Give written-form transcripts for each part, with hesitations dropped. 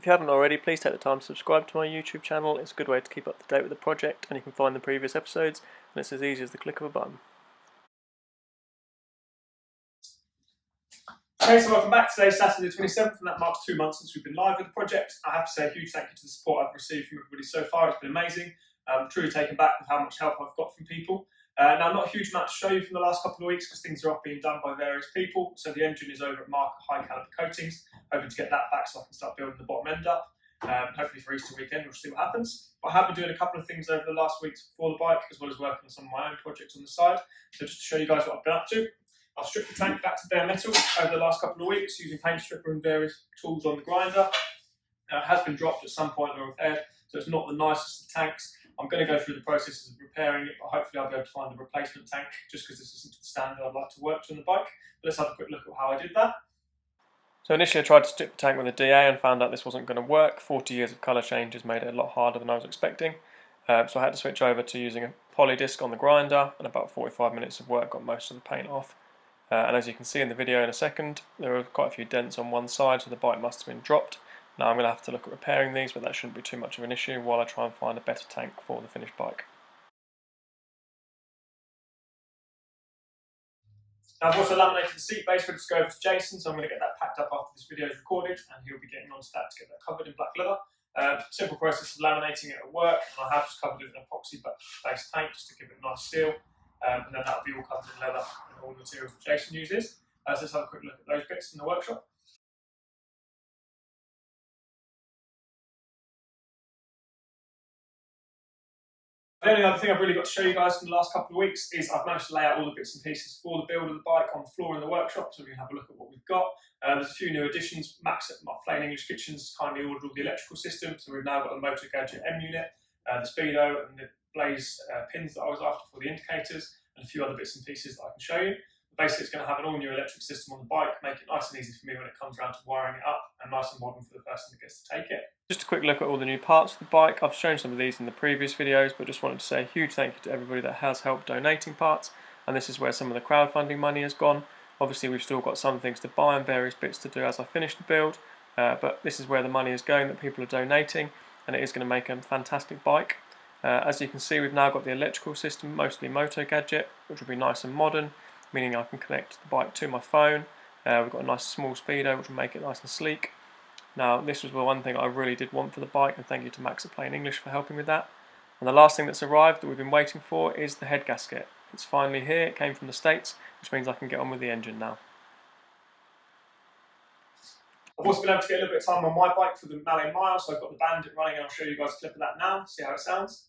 If you haven't already, please take the time to subscribe to my YouTube channel. It's a good way to keep up to date with the project, and you can find the previous episodes, and it's as easy as the click of a button. Okay, so welcome back. Today's Saturday the 27th, and that marks 2 months since we've been live with the project. I have to say a huge thank you to the support I've received from everybody so far. It's been amazing. I'm truly taken back with how much help I've got from people. Now, not a huge amount to show you from the last couple of weeks because things are off being done by various people. So the engine is over at Marker High Caliber Coatings, hoping to get that back so I can start building the bottom end up. Hopefully for Easter weekend, we'll see what happens. But I have been doing a couple of things over the last weeks before the bike, as well as working on some of my own projects on the side. So just to show you guys what I've been up to. I've stripped the tank back to bare metal over the last couple of weeks using paint stripper and various tools on the grinder. It has been dropped at some point or repaired, so it's not the nicest of tanks. I'm going to go through the process of repairing it, but hopefully I'll be able to find a replacement tank just because this isn't the standard I'd like to work to on the bike. But let's have a quick look at how I did that. So initially I tried to strip the tank with a DA and found out this wasn't going to work. 40 years of colour changes made it a lot harder than I was expecting. So I had to switch over to using a poly disc on the grinder, and about 45 minutes of work got most of the paint off. And as you can see in the video in a second, there were quite a few dents on one side, so the bike must have been dropped. Now I'm going to have to look at repairing these, but that shouldn't be too much of an issue while I try and find a better tank for the finished bike. Now I've also laminated the seat base ready to go over to Jason, so I'm going to get that packed up after this video is recorded, and he'll be getting onto that to get that covered in black leather. Simple process of laminating it at work, and I have just covered it in epoxy-based paint just to give it a nice seal. And then that'll be all covered in leather and all the materials that Jason uses. So let's have a quick look at those bits in the workshop. The only other thing I've really got to show you guys from the last couple of weeks is I've managed to lay out all the bits and pieces for the build of the bike on the floor in the workshop, so we can have a look at what we've got. There's a few new additions. Max at Plain English Kitchens kindly ordered all the electrical system, so we've now got the Motor Gadget M unit, the speedo and the blaze pins that I was after for the indicators, and a few other bits and pieces that I can show you. Basically, it's going to have an all-new electric system on the bike, make it nice and easy for me when it comes around to wiring it up, and nice and modern for the person that gets to take it. Just a quick look at all the new parts of the bike. I've shown some of these in the previous videos, but just wanted to say a huge thank you to everybody that has helped donating parts, and this is where some of the crowdfunding money has gone. Obviously, we've still got some things to buy and various bits to do as I finish the build, but this is where the money is going that people are donating, and it is going to make a fantastic bike. As you can see, we've now got the electrical system, mostly Motor Gadget, which will be nice and modern, meaning I can connect the bike to my phone. We've got a nice small speedo, which will make it nice and sleek. Now, this was the one thing I really did want for the bike, and thank you to Max at Plain English for helping with that. And the last thing that's arrived that we've been waiting for is the head gasket. It's finally here, it came from the States, which means I can get on with the engine now. I've also been able to get a little bit of time on my bike for the Malay Mile, so I've got the Bandit running, and I'll show you guys a clip of that now, see how it sounds.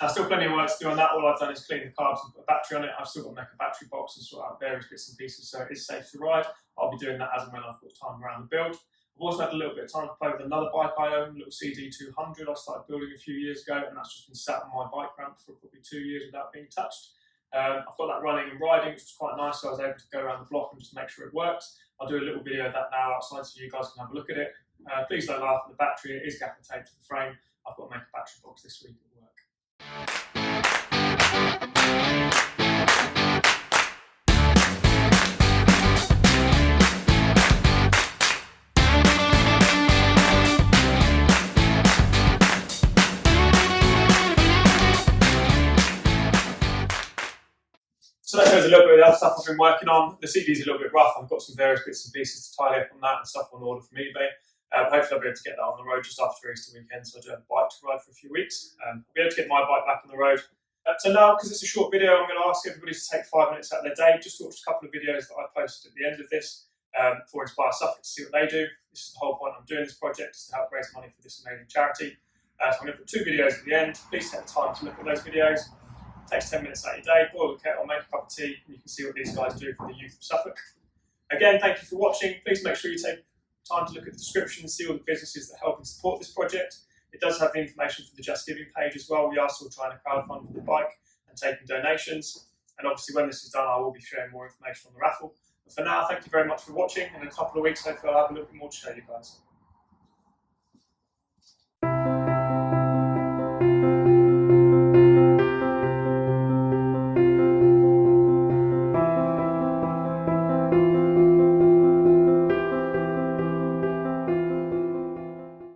Now, still plenty of work to do on that. All I've done is clean the carbs and put a battery on it. I've still got to make a battery box and sort out various bits and pieces, so it is safe to ride. I'll be doing that as and when I've got time around the build. I've also had a little bit of time to play with another bike I own, a little CB500 I started building a few years ago, and that's just been sat on my bike ramp for probably 2 years without being touched. I've got that running and riding, which was quite nice, so I was able to go around the block and just make sure it works. I'll do a little video of that now outside so you guys can have a look at it. Please don't laugh at the battery, it is gaffer taped to the frame. I've got to make a battery box this week at work. So that shows a little bit of the other stuff I've been working on. The CD is a little bit rough. I've got some various bits and pieces to tidy up on that and stuff on order from eBay. Hopefully I'll be able to get that on the road just after Easter weekend, so I do have a bike to ride for a few weeks. I'll be able to get my bike back on the road. So now, because it's a short video, I'm going to ask everybody to take 5 minutes out of their day just to watch a couple of videos that I posted at the end of this for Inspire Suffolk to see what they do. This is the whole point I'm doing this project, is to help raise money for this amazing charity. So I'm going to put 2 videos at the end. Please take the time to look at those videos. It takes 10 minutes out of your day, boil the kettle, make a cup of tea, and you can see what these guys do for the youth of Suffolk. Again, thank you for watching. Please make sure you take time to look at the description and see all the businesses that help and support this project. It does have the information for the Just Giving page as well. We are still trying to crowdfund for the bike and taking donations. And obviously when this is done, I will be sharing more information on the raffle. But for now, thank you very much for watching. In a couple of weeks, hopefully I'll have a little bit more to show you guys.